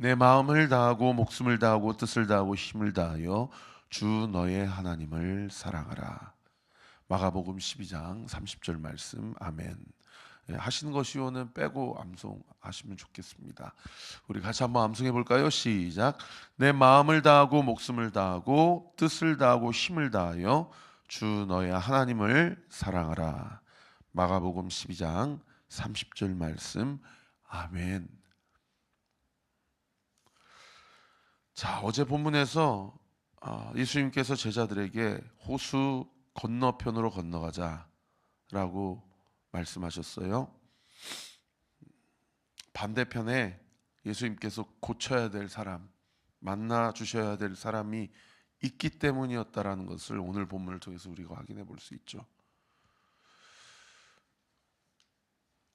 내 마음을 다하고 목숨을 다하고 뜻을 다하고 힘을 다하여 주 너의 하나님을 사랑하라. 마가복음 12장 30절 말씀. 아멘. 하시는 것이오는 빼고 암송하시면 좋겠습니다. 우리 같이 한번 암송해 볼까요? 시작. 내 마음을 다하고 목숨을 다하고 뜻을 다하고 힘을 다하여 주 너의 하나님을 사랑하라. 마가복음 12장 30절 말씀. 아멘. 자, 어제 본문에서 예수님께서 제자들에게 호수 건너편으로 건너가자라고 말씀하셨어요. 반대편에 예수님께서 고쳐야 될 사람, 만나 주셔야 될 사람이 있기 때문이었다라는 것을 오늘 본문을 통해서 우리가 확인해 볼 수 있죠.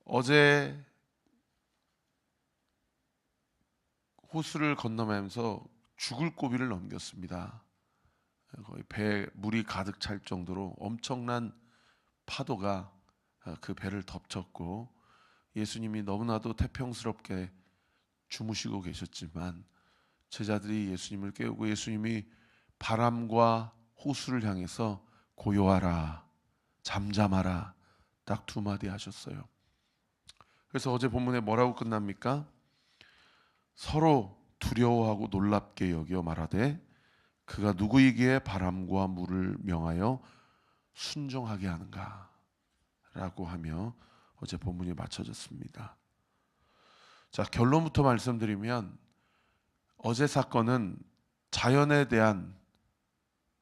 어제 호수를 건너면서 죽을 고비를 넘겼습니다. 거의 배 물이 가득 찰 정도로 엄청난 파도가 그 배를 덮쳤고, 예수님이 너무나도 태평스럽게 주무시고 계셨지만 제자들이 예수님을 깨우고 예수님이 바람과 호수를 향해서 고요하라, 잠잠하라 딱 두 마디 하셨어요. 그래서 어제 본문에 뭐라고 끝납니까? 서로 두려워하고 놀랍게 여겨 말하되 그가 누구이기에 바람과 물을 명하여 순종하게 하는가 라고 하며 어제 본문이 마쳐졌습니다. 자, 결론부터 말씀드리면 어제 사건은 자연에 대한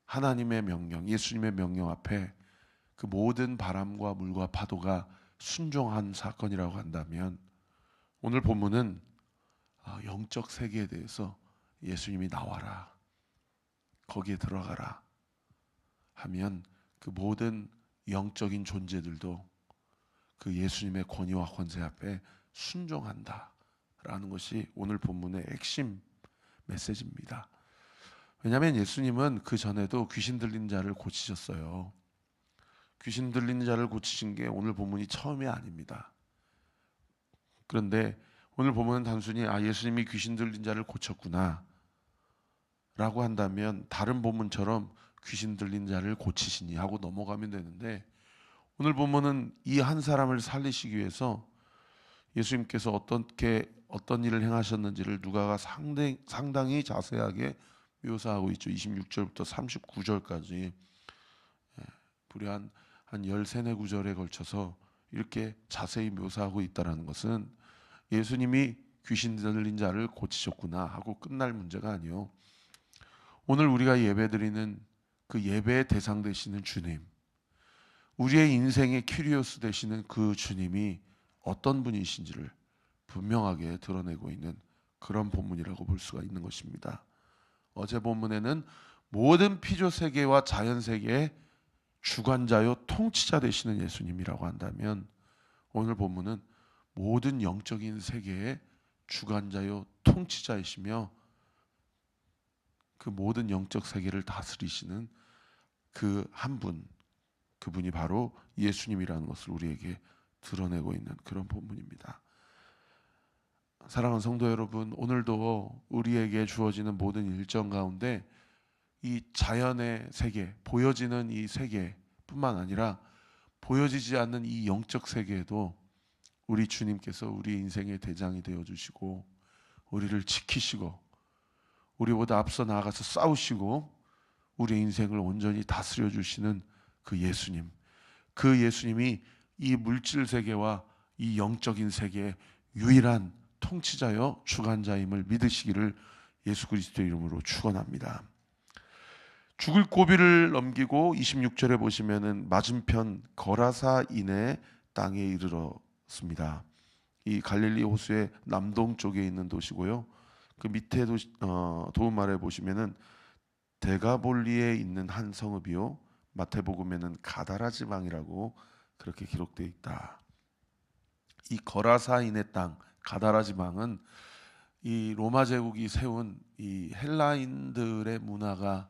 하나님의 명령, 예수님의 명령 앞에 그 모든 바람과 물과 파도가 순종한 사건이라고 한다면, 오늘 본문은 영적 세계에 대해서 예수님이 나와라, 거기에 들어가라 하면 그 모든 영적인 존재들도 그 예수님의 권위와 권세 앞에 순종한다라는 것이 오늘 본문의 핵심 메시지입니다. 왜냐하면 예수님은 그 전에도 귀신 들린 자를 고치셨어요. 귀신 들린 자를 고치신 게 오늘 본문이 처음이 아닙니다. 그런데 오늘 본문은 단순히 예수님이 귀신 들린 자를 고쳤구나 라고 한다면 다른 본문처럼 귀신 들린 자를 고치시니 하고 넘어가면 되는데, 오늘 본문은 이 한 사람을 살리시기 위해서 예수님께서 어떤 일을 행하셨는지를 누가가 상당히 자세하게 묘사하고 있죠. 26절부터 39절까지 무려 한 13, 14구절에 걸쳐서 이렇게 자세히 묘사하고 있다는 것은 예수님이 귀신 들린 자를 고치셨구나 하고 끝날 문제가 아니요, 오늘 우리가 예배드리는 그 예배의 대상 되시는 주님, 우리의 인생의 키리오스 되시는 그 주님이 어떤 분이신지를 분명하게 드러내고 있는 그런 본문이라고 볼 수가 있는 것입니다. 어제 본문에는 모든 피조 세계와 자연 세계의 주관자요 통치자 되시는 예수님이라고 한다면, 오늘 본문은 모든 영적인 세계의 주관자요 통치자이시며 그 모든 영적 세계를 다스리시는 그 한 분, 그분이 바로 예수님이라는 것을 우리에게 드러내고 있는 그런 본문입니다. 사랑하는 성도 여러분, 오늘도 우리에게 주어지는 모든 일정 가운데 이 자연의 세계, 보여지는 이 세계뿐만 아니라 보여지지 않는 이 영적 세계에도 우리 주님께서 우리 인생의 대장이 되어주시고 우리를 지키시고 우리보다 앞서 나아가서 싸우시고 우리 인생을 온전히 다스려 주시는 그 예수님, 그 예수님이 이 물질 세계와 이 영적인 세계의 유일한 통치자여 주관자임을 믿으시기를 예수 그리스도의 이름으로 축원합니다. 죽을 고비를 넘기고 26절에 보시면은 맞은편 거라사인의 땅에 이르렀습니다. 이 갈릴리 호수의 남동쪽에 있는 도시고요. 그 밑에 도움말에 보시면은 데가볼리에 있는 한 성읍이요, 마태복음에는 가다라 지방이라고 그렇게 기록되어 있다. 이 거라사인의 땅, 가다라 지방은 이 로마 제국이 세운 이 헬라인들의 문화가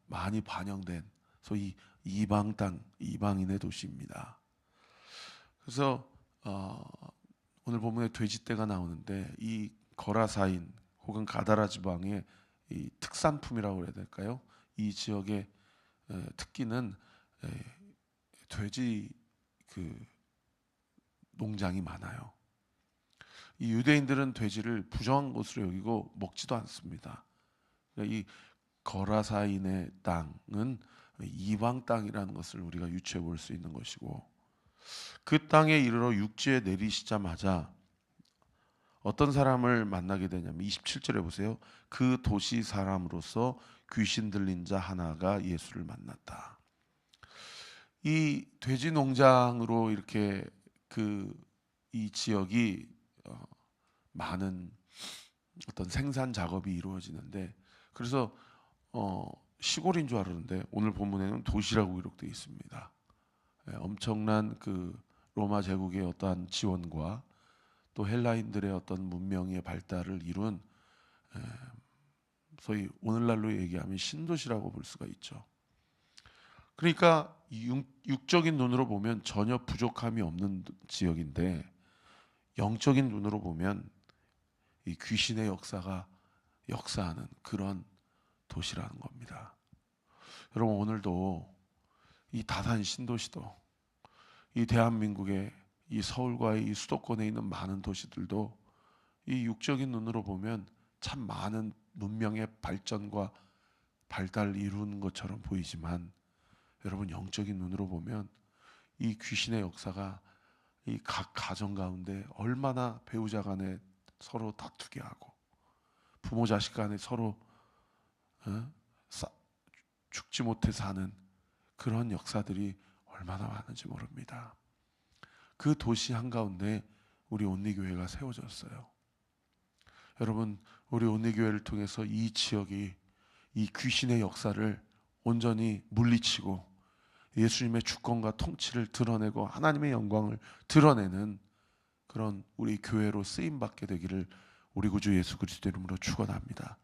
많이 반영된 소위 이방 땅, 이방인의 도시입니다. 그래서 오늘 본문에 돼지떼가 나오는데 이 거라사인 혹은 가다라 지방의 이 특산품이라고 해야 될까요? 이 지역의 특기는 돼지 그 농장이 많아요. 이 유대인들은 돼지를 부정한 것으로 여기고 먹지도 않습니다. 그러니까 이 거라사인의 땅은 이방 땅이라는 것을 우리가 유추해 볼 수 있는 것이고, 그 땅에 이르러 육지에 내리시자마자 어떤 사람을 만나게 되냐면 27절에 보세요. 그 도시 사람으로서 귀신 들린 자 하나가 예수를 만났다. 이 돼지 농장으로 이렇게 이 지역이 많은 어떤 생산 작업이 이루어지는데, 그래서 시골인 줄 알았는데 오늘 본문에는 도시라고 기록되어 있습니다. 엄청난 그 로마 제국의 어떠한 지원과 또 헬라인들의 어떤 문명의 발달을 이룬 소위 오늘날로 얘기하면 신도시라고 볼 수가 있죠. 그러니까 육적인 눈으로 보면 전혀 부족함이 없는 지역인데, 영적인 눈으로 보면 이 귀신의 역사가 역사하는 그런 도시라는 겁니다. 여러분, 오늘도 이 다산 신도시도, 이 대한민국의 이 서울과의 이 수도권에 있는 많은 도시들도 이 육적인 눈으로 보면 참 많은 문명의 발전과 발달을 이루는 것처럼 보이지만, 여러분, 영적인 눈으로 보면 이 귀신의 역사가 이 각 가정 가운데 얼마나 배우자 간에 서로 다투게 하고 부모 자식 간에 서로 죽지 못해 사는 그런 역사들이 얼마나 많은지 모릅니다. 그 도시 한가운데 우리 온리교회가 세워졌어요. 여러분, 우리 온리교회를 통해서 이 지역이 이 귀신의 역사를 온전히 물리치고 예수님의 주권과 통치를 드러내고 하나님의 영광을 드러내는 그런 우리 교회로 쓰임받게 되기를 우리 구주 예수 그리스도 이름으로 축원합니다.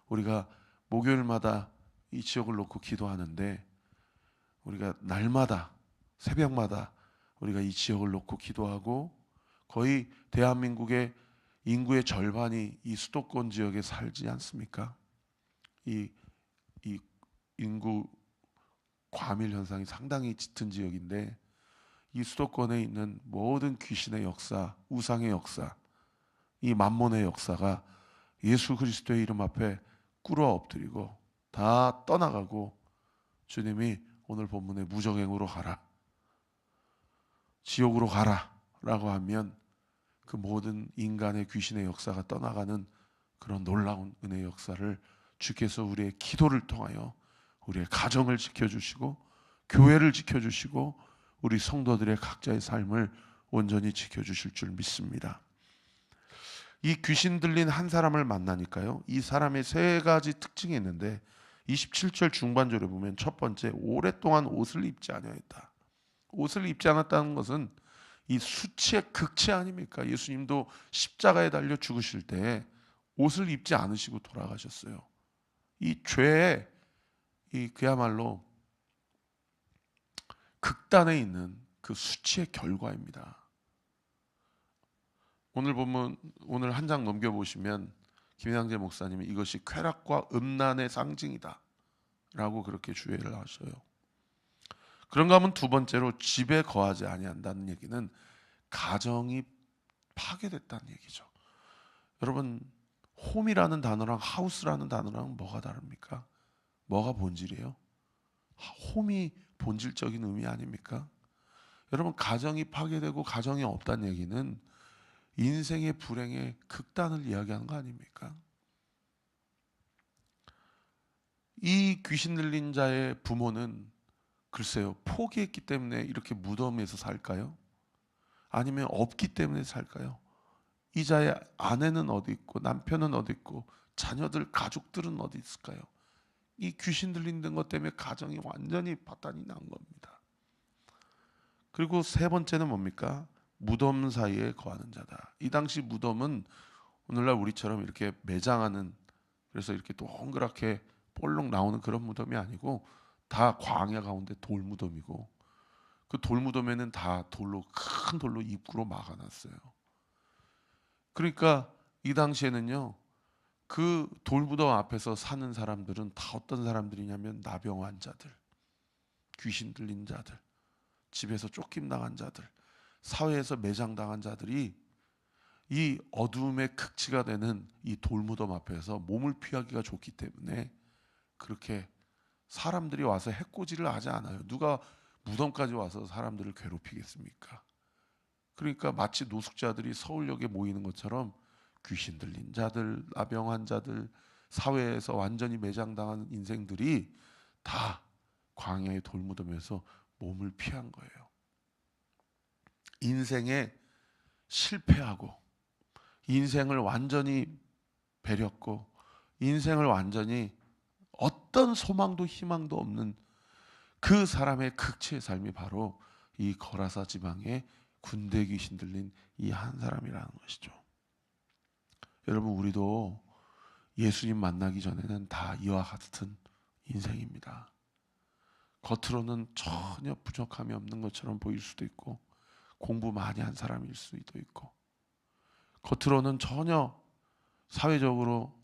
우리가 목요일마다 이 지역을 놓고 기도하는데, 우리가 날마다 새벽마다 우리가 이 지역을 놓고 기도하고, 거의 대한민국의 인구의 절반이 이 수도권 지역에 살지 않습니까? 이 인구 과밀 현상이 상당히 짙은 지역인데, 이 수도권에 있는 모든 귀신의 역사, 우상의 역사, 이 만몬의 역사가 예수 그리스도의 이름 앞에 꿇어 엎드리고 다 떠나가고, 주님이 오늘 본문에 무적행으로 가라, 지옥으로 가라 라고 하면 그 모든 인간의 귀신의 역사가 떠나가는 그런 놀라운 은혜의 역사를 주께서 우리의 기도를 통하여 우리의 가정을 지켜주시고 교회를 지켜주시고 우리 성도들의 각자의 삶을 온전히 지켜주실 줄 믿습니다. 이 귀신 들린 한 사람을 만나니까요, 이 사람의 세 가지 특징이 있는데 27절 중반절에 보면 첫 번째, 오랫동안 옷을 입지 아니하였다. 옷을 입지 않았다는 것은 이 수치의 극치 아닙니까? 예수님도 십자가에 달려 죽으실 때 옷을 입지 않으시고 돌아가셨어요. 이 죄의 그야말로 극단에 있는 그 수치의 결과입니다. 오늘 보면, 오늘 한 장 넘겨보시면 김양재 목사님이 이것이 쾌락과 음란의 상징이다 라고 그렇게 주의를 하셔요. 그런가 하면 두 번째로, 집에 거하지 아니한다는 얘기는 가정이 파괴됐다는 얘기죠. 여러분, 홈이라는 단어랑 하우스라는 단어랑 뭐가 다릅니까? 뭐가 본질이에요? 홈이 본질적인 의미 아닙니까? 여러분, 가정이 파괴되고 가정이 없다는 얘기는 인생의 불행의 극단을 이야기하는 거 아닙니까? 이 귀신 들린 자의 부모는 글쎄요, 포기했기 때문에 이렇게 무덤에서 살까요? 아니면 없기 때문에 살까요? 이 자의 아내는 어디 있고 남편은 어디 있고 자녀들, 가족들은 어디 있을까요? 이 귀신 들린 것 때문에 가정이 완전히 파탄이 난 겁니다. 그리고 세 번째는 뭡니까? 무덤 사이에 거하는 자다. 이 당시 무덤은 오늘날 우리처럼 이렇게 매장하는, 그래서 이렇게 동그랗게 볼록 나오는 그런 무덤이 아니고 다 광야 가운데 돌무덤이고, 그 돌무덤에는 다 돌로, 큰 돌로 입구로 막아놨어요. 그러니까 이 당시에는요, 그 돌무덤 앞에서 사는 사람들은 다 어떤 사람들이냐면 나병 환자들, 귀신 들린 자들, 집에서 쫓김당한 자들, 사회에서 매장당한 자들이 이 어두움의 극치가 되는 이 돌무덤 앞에서 몸을 피하기가 좋기 때문에 그렇게 사람들이 와서 해코지를 하지 않아요. 누가 무덤까지 와서 사람들을 괴롭히겠습니까? 그러니까 마치 노숙자들이 서울역에 모이는 것처럼 귀신 들린 자들, 나병 환자들, 사회에서 완전히 매장당한 인생들이 다 광야의 돌무덤에서 몸을 피한 거예요. 인생에 실패하고 인생을 완전히 배렸고 인생을 완전히 어떤 소망도 희망도 없는 그 사람의 극치의 삶이 바로 이 거라사 지방의 군대 귀신 들린 이 한 사람이라는 것이죠. 여러분, 우리도 예수님 만나기 전에는 다 이와 같은 인생입니다. 겉으로는 전혀 부족함이 없는 것처럼 보일 수도 있고 공부 많이 한 사람일 수도 있고 겉으로는 전혀 사회적으로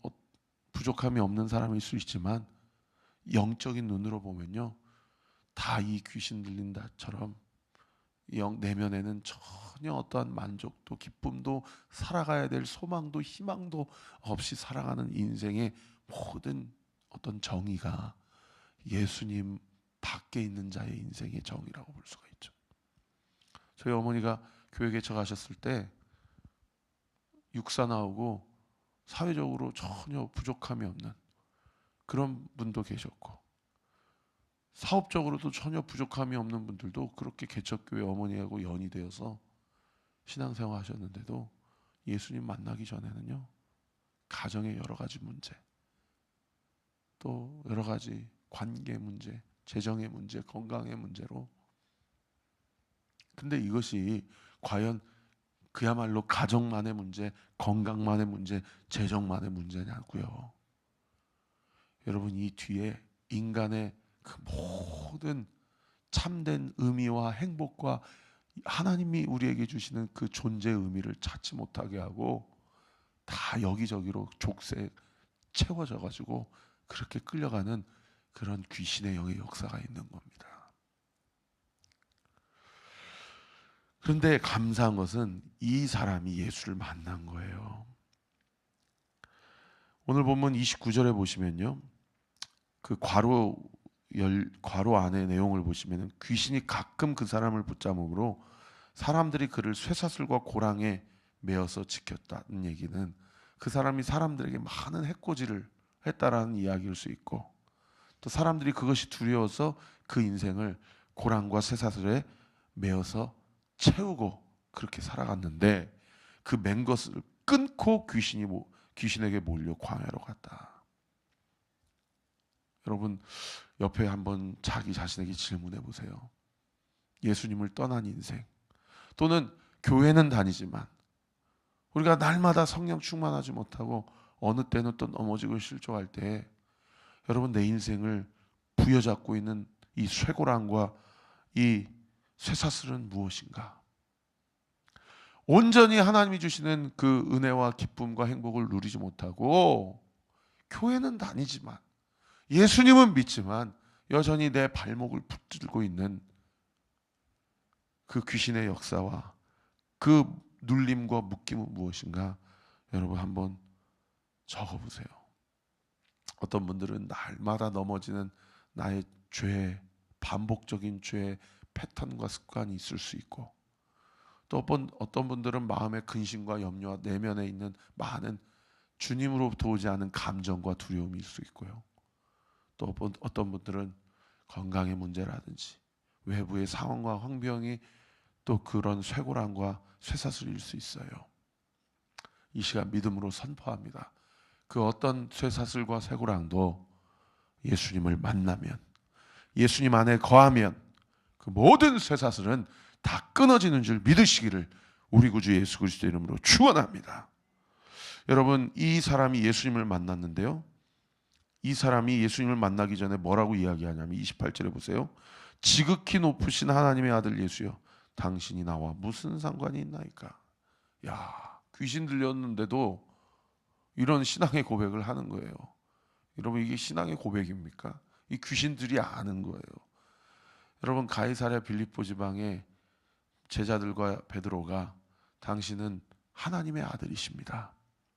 부족함이 없는 사람일 수 있지만 영적인 눈으로 보면요, 다 이 귀신 들린다처럼 내면에는 전혀 어떠한 만족도 기쁨도 살아가야 될 소망도 희망도 없이 살아가는 인생의 모든 어떤 정의가 예수님 밖에 있는 자의 인생의 정의라고 볼 수가 있죠. 저희 어머니가 교회 개척하셨을 때 육사 나오고 사회적으로 전혀 부족함이 없는 그런 분도 계셨고 사업적으로도 전혀 부족함이 없는 분들도 그렇게 개척교회 어머니하고 연이 되어서 신앙생활 하셨는데도 예수님 만나기 전에는요, 가정의 여러 가지 문제, 또 여러 가지 관계 문제, 재정의 문제, 건강의 문제로, 근데 이것이 과연 그야말로 가정만의 문제, 건강만의 문제, 재정만의 문제냐고요. 여러분, 이 뒤에 인간의 그 모든 참된 의미와 행복과 하나님이 우리에게 주시는 그 존재의 의미를 찾지 못하게 하고 다 여기저기로 족쇄에 채워져 가지고 그렇게 끌려가는 그런 귀신의 영의 역사가 있는 겁니다. 그런데 감사한 것은 이 사람이 예수를 만난 거예요. 오늘 본문 29절에 보시면요, 그 괄호 안의 내용을 보시면 귀신이 가끔 그 사람을 붙잡음으로 사람들이 그를 쇠사슬과 고랑에 매어서 지켰다는 얘기는 그 사람이 사람들에게 많은 해코지를 했다라는 이야기일 수 있고, 또 사람들이 그것이 두려워서 그 인생을 고랑과 쇠사슬에 매어서 채우고 그렇게 살아갔는데 그 맨 것을 끊고 귀신에게 몰려 광야로 갔다. 여러분, 옆에 한번 자기 자신에게 질문해 보세요. 예수님을 떠난 인생, 또는 교회는 다니지만 우리가 날마다 성령 충만하지 못하고 어느 때는 또 넘어지고 실족할 때 여러분, 내 인생을 부여잡고 있는 이 쇠고랑과 이 쇠사슬은 무엇인가? 온전히 하나님이 주시는 그 은혜와 기쁨과 행복을 누리지 못하고 교회는 다니지만 예수님은 믿지만 여전히 내 발목을 붙들고 있는 그 귀신의 역사와 그 눌림과 묶임은 무엇인가? 여러분, 한번 적어보세요. 어떤 분들은 날마다 넘어지는 나의 죄, 반복적인 죄 패턴과 습관이 있을 수 있고, 또 어떤 분들은 마음의 근심과 염려와 내면에 있는 많은 주님으로부터 오지 않은 감정과 두려움일 수 있고요. 또 어떤 분들은 건강의 문제라든지 외부의 상황과 환경이 또 그런 쇠고랑과 쇠사슬일 수 있어요. 이 시간 믿음으로 선포합니다. 그 어떤 쇠사슬과 쇠고랑도 예수님을 만나면, 예수님 안에 거하면 그 모든 쇠사슬은 다 끊어지는 줄 믿으시기를 우리 구주 예수 그리스도 이름으로 축원합니다. 여러분, 이 사람이 예수님을 만났는데요, 이 사람이 예수님을 만나기 전에 뭐라고 이야기하냐면 28절에 보세요. 지극히 높으신 하나님의 아들 예수여, 당신이 나와 무슨 상관이 있나이까? 야, 귀신 들렸는데도 이런 신앙의 고백을 하는 거예요. 여러분, 이게 신앙의 고백입니까? 이 귀신들이 아는 거예요. 여러분, 가이사랴 빌립보 지방의 제자들과 베드로가 당신은 하나님의 아들이십니다.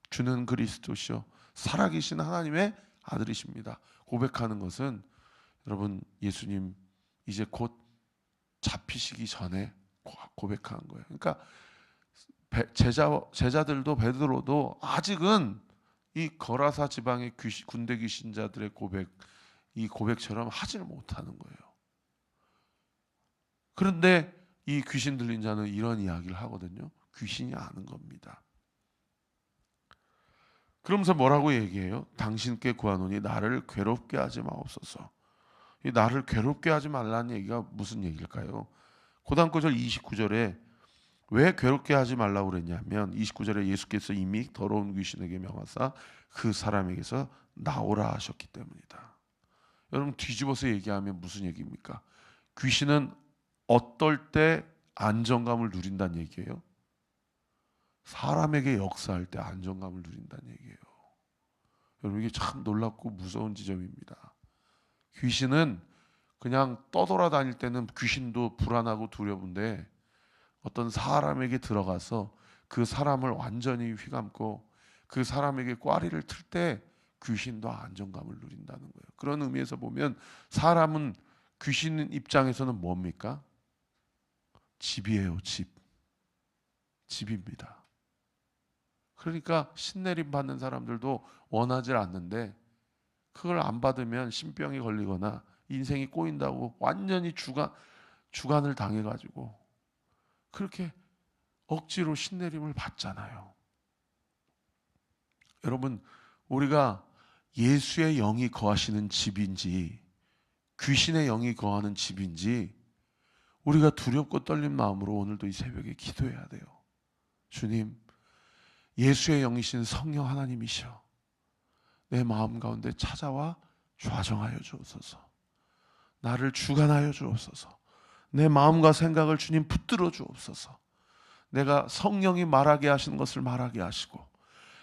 주는 그리스도시요 살아계신 하나님의 아들이십니다. 고백하는 것은 여러분, 예수님 이제 곧 잡히시기 전에 고백한 거예요. 그러니까 제자들도 베드로도 아직은 이 거라사 지방의 군대 귀신자들의 고백, 이 고백처럼 하지를 못하는 거예요. 그런데 이 귀신 들린 자는 이런 이야기를 하거든요. 귀신이 아는 겁니다. 그러면서 뭐라고 얘기해요? 당신께 구하노니 나를 괴롭게 하지 마옵소서. 이 나를 괴롭게 하지 말라는 얘기가 무슨 얘기일까요? 고단 9절 29절에 왜 괴롭게 하지 말라고 그랬냐면 29절에 예수께서 이미 더러운 귀신에게 명하사 그 사람에게서 나오라 하셨기 때문이다. 여러분, 뒤집어서 얘기하면 무슨 얘기입니까? 귀신은 어떨 때 안정감을 누린다는 얘기예요? 사람에게 역사할 때 안정감을 누린다는 얘기예요. 여러분, 이게 참 놀랍고 무서운 지점입니다. 귀신은 그냥 떠돌아다닐 때는 귀신도 불안하고 두려운데 어떤 사람에게 들어가서 그 사람을 완전히 휘감고 그 사람에게 꽈리를 틀 때 귀신도 안정감을 누린다는 거예요. 그런 의미에서 보면 사람은 귀신 입장에서는 뭡니까? 집이에요. 집입니다. 그러니까 신내림 받는 사람들도 원하지 않는데 그걸 안 받으면 신병이 걸리거나 인생이 꼬인다고 완전히 주관을 당해가지고 그렇게 억지로 신내림을 받잖아요. 여러분, 우리가 예수의 영이 거하시는 집인지 귀신의 영이 거하는 집인지 우리가 두렵고 떨린 마음으로 오늘도 이 새벽에 기도해야 돼요. 주님, 예수의 영이신 성령 하나님이셔 내 마음 가운데 찾아와 좌정하여 주옵소서. 나를 주관하여 주옵소서. 내 마음과 생각을 주님 붙들어 주옵소서. 내가 성령이 말하게 하시는 것을 말하게 하시고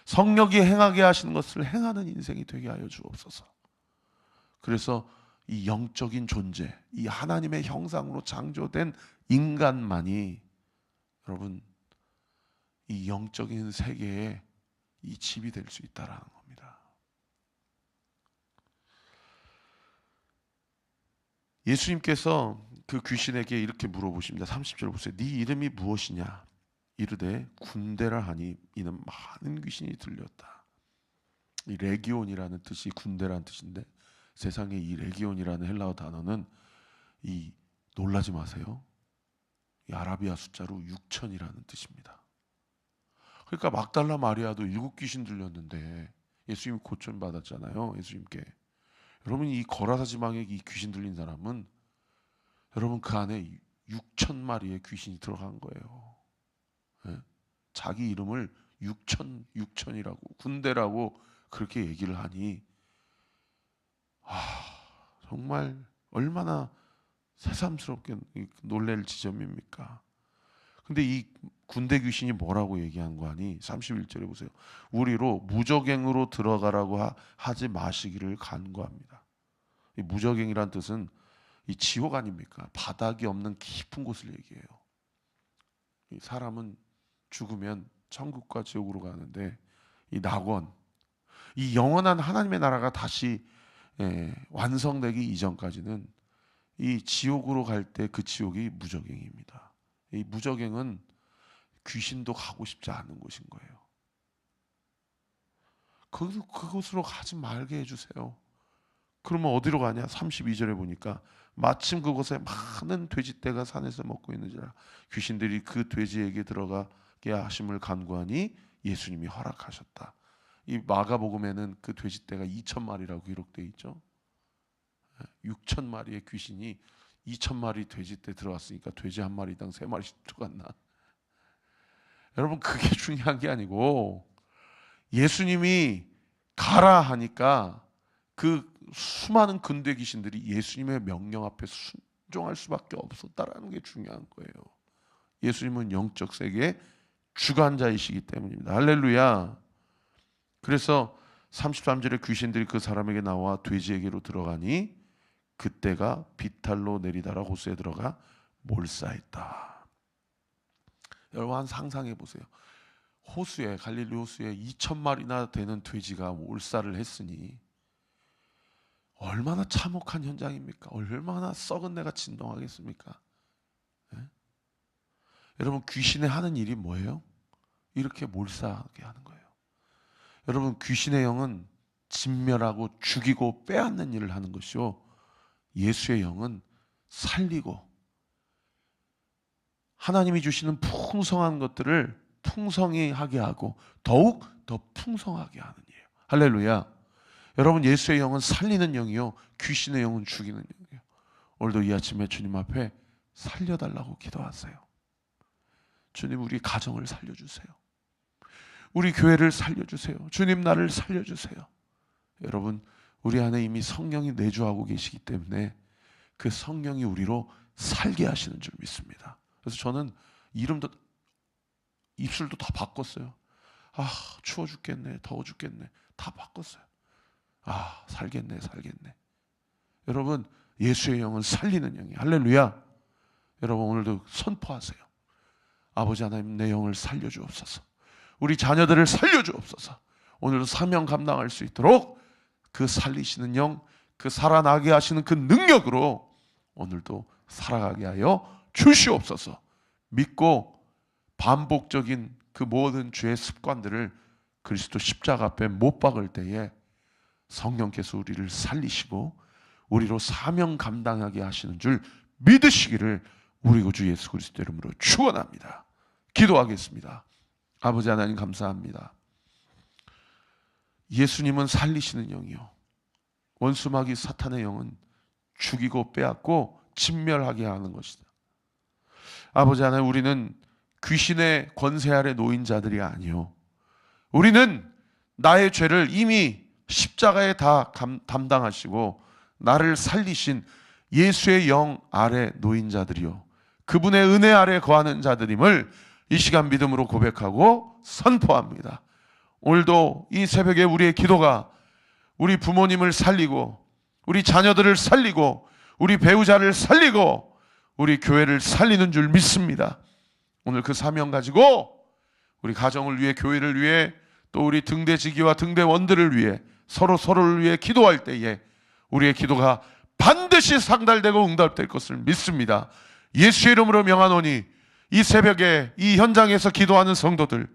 성령이 행하게 하시는 것을 행하는 인생이 되게 하여 주옵소서. 그래서 이 영적인 존재, 이 하나님의 형상으로 창조된 인간만이 여러분 이 영적인 세계에 이 집이 될 수 있다라는 겁니다. 예수님께서 그 귀신에게 이렇게 물어보십니다. 30절 보세요. 네 이름이 무엇이냐? 이르되 군대라 하니 이는 많은 귀신이 들렸다. 이 레기온이라는 뜻이 군대라는 뜻인데 세상에 이 레기온이라는 헬라어 단어는 이 놀라지 마세요. 이 아라비아 숫자로 6천이라는 뜻입니다. 그러니까 막달라 마리아도 7귀신 들렸는데 예수님이 고침 받았잖아요. 예수님께. 여러분, 이 거라사 지방에 이 귀신 들린 사람은 여러분 그 안에 6천 마리의 귀신이 들어간 거예요. 네? 자기 이름을 6천이라고 군대라고 그렇게 얘기를 하니 정말 얼마나 새삼스럽게 놀랄 지점입니까? 근데 이 군대 귀신이 뭐라고 얘기한 거 아니? 31절에 보세요. 우리로 무적행으로 들어가라고 하지 마시기를 간구합니다. 이 무적행이란 뜻은 이 지옥 아닙니까? 바닥이 없는 깊은 곳을 얘기해요. 이 사람은 죽으면 천국과 지옥으로 가는데 이 낙원, 이 영원한 하나님의 나라가 다시 완성되기 이전까지는 이 지옥으로 갈 때 그 지옥이 무적행입니다. 이 무적행은 귀신도 가고 싶지 않은 곳인 거예요. 그곳으로 가지 말게 해주세요. 그러면 어디로 가냐? 32절에 보니까 마침 그곳에 많은 돼지떼가 산에서 먹고 있는지라 귀신들이 그 돼지에게 들어가게 하심을 간구하니 예수님이 허락하셨다. 이 마가복음에는 그 돼지떼가 2,000마리라고 기록되어 있죠. 6,000마리의 귀신이 2,000마리 돼지떼 들어왔으니까 돼지 한 마리당 3마리씩 들어갔나? 여러분, 그게 중요한 게 아니고 예수님이 가라 하니까 그 수많은 근대 귀신들이 예수님의 명령 앞에 순종할 수밖에 없었다라는 게 중요한 거예요. 예수님은 영적 세계의 주관자이시기 때문입니다. 할렐루야. 그래서 33절에 귀신들이 그 사람에게 나와 돼지에게로 들어가니 그때가 비탈로 내리다라 호수에 들어가 몰사했다. 여러분 한 상상해 보세요. 호수에, 갈릴리 호수에 2,000마리나 되는 돼지가 몰사를 했으니 얼마나 참혹한 현장입니까? 얼마나 썩은 내가 진동하겠습니까? 예? 여러분 귀신의 하는 일이 뭐예요? 이렇게 몰사하게 하는 거예요. 여러분 귀신의 영은 진멸하고 죽이고 빼앗는 일을 하는 것이요, 예수의 영은 살리고 하나님이 주시는 풍성한 것들을 풍성히 하게 하고 더욱 더 풍성하게 하는 일이에요. 할렐루야. 여러분 예수의 영은 살리는 영이요, 귀신의 영은 죽이는 영이에요. 오늘도 이 아침에 주님 앞에 살려달라고 기도하세요. 주님 우리 가정을 살려주세요. 우리 교회를 살려주세요. 주님 나를 살려주세요. 여러분 우리 안에 이미 성령이 내주하고 계시기 때문에 그 성령이 우리로 살게 하시는 줄 믿습니다. 그래서 저는 이름도 입술도 다 바꿨어요. 아 추워 죽겠네, 더워 죽겠네, 다 바꿨어요. 아 살겠네, 살겠네. 여러분 예수의 영은 살리는 영이에요. 할렐루야. 여러분 오늘도 선포하세요. 아버지 하나님 내 영을 살려주옵소서. 우리 자녀들을 살려주옵소서. 오늘도 사명 감당할 수 있도록 그 살리시는 영, 그 살아나게 하시는 그 능력으로 오늘도 살아가게 하여 주시옵소서. 믿고 반복적인 그 모든 죄의 습관들을 그리스도 십자가 앞에 못 박을 때에 성령께서 우리를 살리시고 우리로 사명 감당하게 하시는 줄 믿으시기를 우리 구주 예수 그리스도 이름으로 축원합니다. 기도하겠습니다. 아버지 하나님 감사합니다. 예수님은 살리시는 영이요, 원수마귀 사탄의 영은 죽이고 빼앗고 진멸하게 하는 것이다. 아버지 하나님 우리는 귀신의 권세 아래 놓인 자들이 아니요, 우리는 나의 죄를 이미 십자가에 다 담당하시고 나를 살리신 예수의 영 아래 놓인 자들이요, 그분의 은혜 아래 거하는 자들임을 이 시간 믿음으로 고백하고 선포합니다. 오늘도 이 새벽에 우리의 기도가 우리 부모님을 살리고 우리 자녀들을 살리고 우리 배우자를 살리고 우리 교회를 살리는 줄 믿습니다. 오늘 그 사명 가지고 우리 가정을 위해, 교회를 위해, 또 우리 등대지기와 등대원들을 위해 서로를 위해 기도할 때에 우리의 기도가 반드시 상달되고 응답될 것을 믿습니다. 예수의 이름으로 명하노니 이 새벽에 이 현장에서 기도하는 성도들,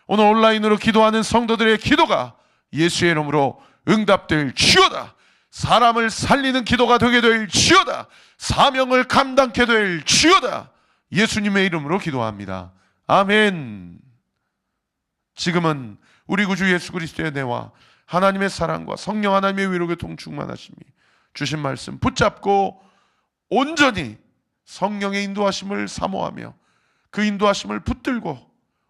오늘 온라인으로 기도하는 성도들의 기도가 예수의 이름으로 응답될 지어다. 사람을 살리는 기도가 되게 될 지어다. 사명을 감당케 될 지어다. 예수님의 이름으로 기도합니다. 아멘. 지금은 우리 구주 예수 그리스도의 은혜와 하나님의 사랑과 성령 하나님의 위로의 통충만하심이 주신 말씀 붙잡고 온전히 성령의 인도하심을 사모하며 그 인도하심을 붙들고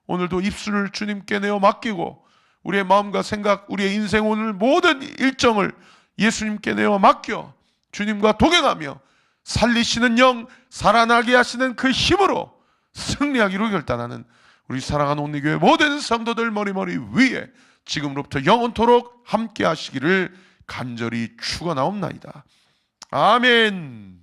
오늘도 입술을 주님께 내어 맡기고 우리의 마음과 생각, 우리의 인생 오늘 모든 일정을 예수님께 내어 맡겨 주님과 동행하며 살리시는 영, 살아나게 하시는 그 힘으로 승리하기로 결단하는 우리 사랑하는 온리교회 모든 성도들 머리머리 위에 지금으로부터 영원토록 함께 하시기를 간절히 축원하옵나이다. 아멘.